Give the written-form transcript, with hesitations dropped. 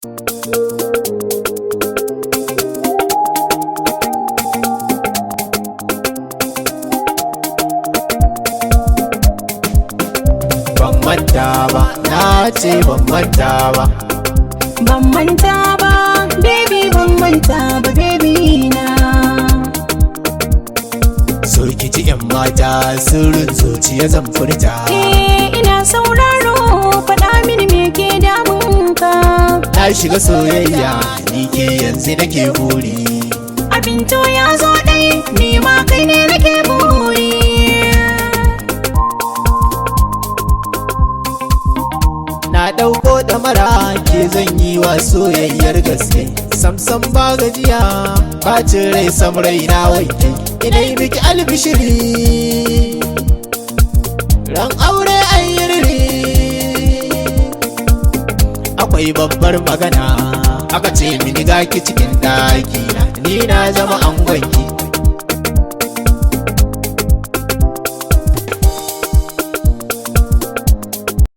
Ban manta ba, na ce ban manta ba. Ban manta ba, baby ban manta ba, baby na. So kici yan mata sirrin zuciya zan furta. Ina sauraro, faɗa mini me ke damun ka. Na shiga soyayya, ni ke yanzu nake buri. Abin to ya zo ɗai, ni ma kai ne nake buri. Na ɗauko ɗamara ke zan yi wa soyayyar gaske. Samsam ba gajiya, bacin rai sam rai na wanke. Ina yi miki albishiri, ran aure an yi riri. Akwai babbar magana, aka ce mini gaki cikin ɗaki. Ni na zama angonki,